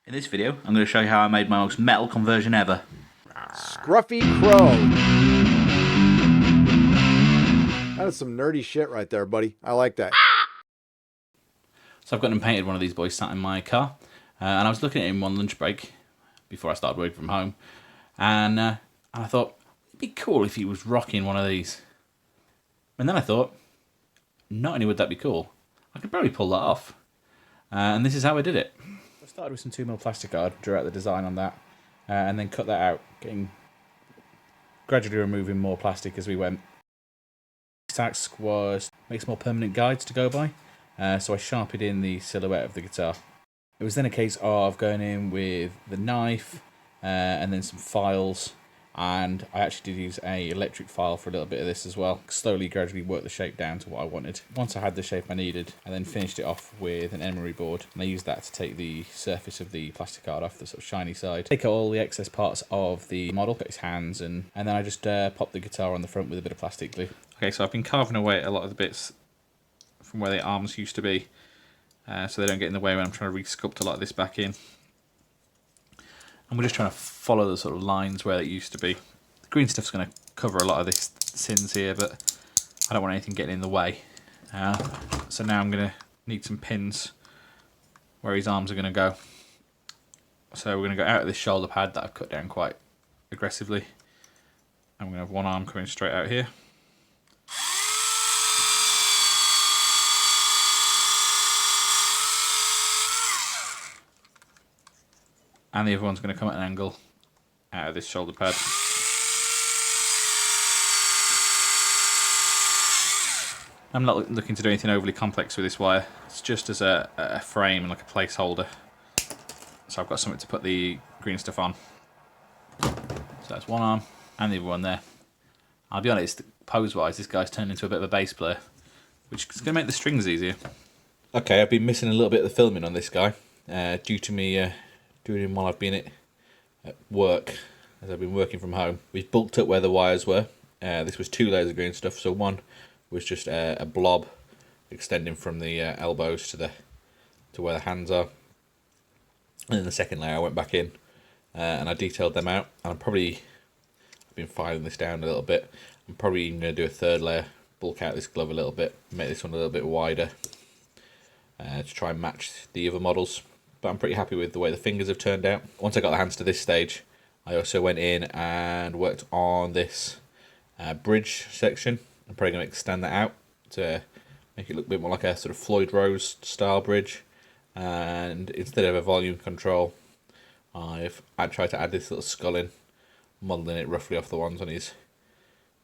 In this video, I'm going to show you how I made my most metal conversion ever. Scruffy Crow. That is some nerdy shit right there, buddy. I like that. So I've gone and painted one of these boys sat in my car, and I was looking at him on lunch break before I started working from home, and I thought it'd be cool if he was rocking one of these. And then I thought, not only would that be cool, I could probably pull that off. And this is how I did it. I started with some 2mm plastic card, drew out the design on that, and then cut that out, gradually removing more plastic as we went. The task was make some more permanent guides to go by, so I sharpened in the silhouette of the guitar. It was then a case of going in with the knife and then some files, and I actually did use a electric file for a little bit of this as well. Slowly, gradually work the shape down to what I wanted. Once I had the shape I needed, I then finished it off with an emery board, and I used that to take the surface of the plastic card off the sort of shiny side. Take out all the excess parts of the model, got his hands, and then I just popped the guitar on the front with a bit of plastic glue. Okay, so I've been carving away at a lot of the bits from where the arms used to be, so they don't get in the way when I'm trying to re-sculpt a lot of this back in. And we're just trying to follow the sort of lines where it used to be. The green stuff's going to cover a lot of this sins here, but I don't want anything getting in the way. So now I'm going to need some pins where his arms are going to go. So we're going to go out of this shoulder pad that I've cut down quite aggressively. I'm going to have one arm coming straight out here. And the other one's going to come at an angle out of this shoulder pad. I'm not looking to do anything overly complex with this wire. It's just as a frame and like a placeholder. So I've got something to put the green stuff on. So that's one arm and the other one there. I'll be honest, pose-wise, this guy's turned into a bit of a bass player, which is going to make the strings easier. Okay, I've been missing a little bit of the filming on this guy due to me doing him while I've been at work, as I've been working from home. We've bulked up where the wires were. This was 2 layers of green stuff, so one was just a blob extending from the elbows to where the hands are. And then the second layer I went back in and I detailed them out. And I've been filing this down a little bit. I'm probably even going to do a third layer, bulk out this glove a little bit, make this one a little bit wider to try and match the other models. But I'm pretty happy with the way the fingers have turned out. Once I got the hands to this stage, I also went in and worked on this bridge section. I'm probably going to extend that out to make it look a bit more like a sort of Floyd Rose style bridge. And instead of a volume control, I tried to add this little skull in, modelling it roughly off the ones on his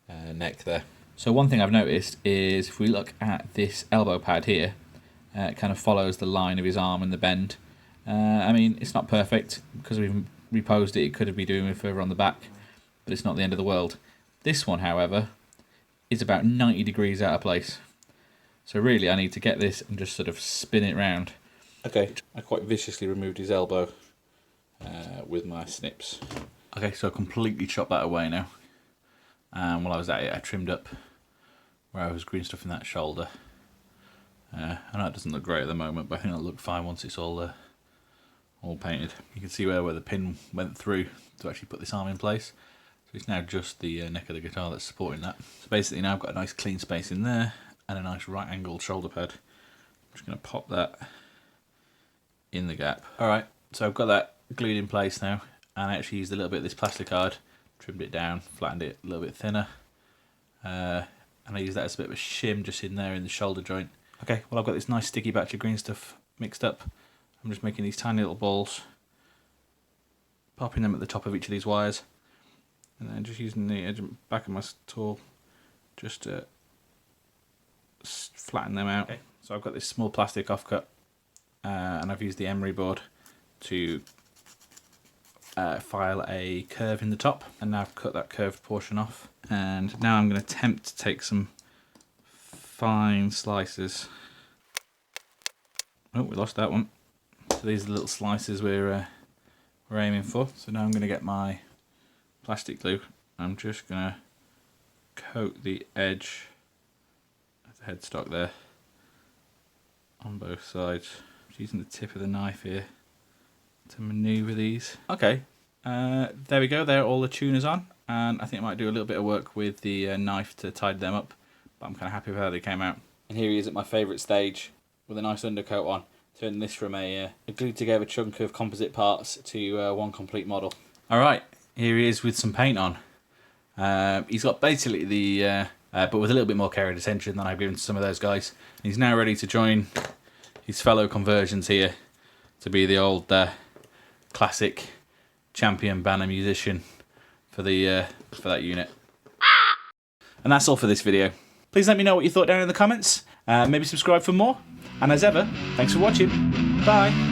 neck there. So one thing I've noticed is if we look at this elbow pad here, it kind of follows the line of his arm and the bend. I mean, it's not perfect because we've reposed it. It could have been doing it further on the back, but it's not the end of the world. This one, however, is about 90 degrees out of place. So really, I need to get this and just sort of spin it round. Okay, I quite viciously removed his elbow with my snips. Okay, so I completely chopped that away now. And while I was at it, I trimmed up where I was green stuff in that shoulder. I know it doesn't look great at the moment, but I think it'll look fine once it's all painted. You can see where the pin went through to actually put this arm in place. So it's now just the neck of the guitar that's supporting that. So basically now I've got a nice clean space in there and a nice right angled shoulder pad. I'm just going to pop that in the gap. Alright, so I've got that glued in place now, and I actually used a little bit of this plastic card, trimmed it down, flattened it a little bit thinner, and I used that as a bit of a shim just in there in the shoulder joint. Okay, well I've got this nice sticky batch of green stuff mixed up. I'm just making these tiny little balls, popping them at the top of each of these wires, and then just using the edge and back of my tool just to flatten them out. Okay. So I've got this small plastic offcut, and I've used the emery board to file a curve in the top, and now I've cut that curved portion off. And now I'm going to attempt to take some fine slices. Oh, we lost that one. So these are the little slices we're aiming for. So now I'm going to get my plastic glue. I'm just going to coat the edge of the headstock there on both sides. Just using the tip of the knife here to manoeuvre these. Okay, there we go. There are all the tuners on, and I think I might do a little bit of work with the knife to tidy them up, but I'm kind of happy with how they came out. And here he is at my favourite stage with a nice undercoat on, turning this from a glued together chunk of composite parts to one complete model. Alright, here he is with some paint on. He's got basically the, but with a little bit more care and attention than I've given to some of those guys. He's now ready to join his fellow conversions here to be the old classic champion banner musician for that unit. And that's all for this video. Please let me know what you thought down in the comments. Maybe subscribe for more. And as ever, thanks for watching. Bye.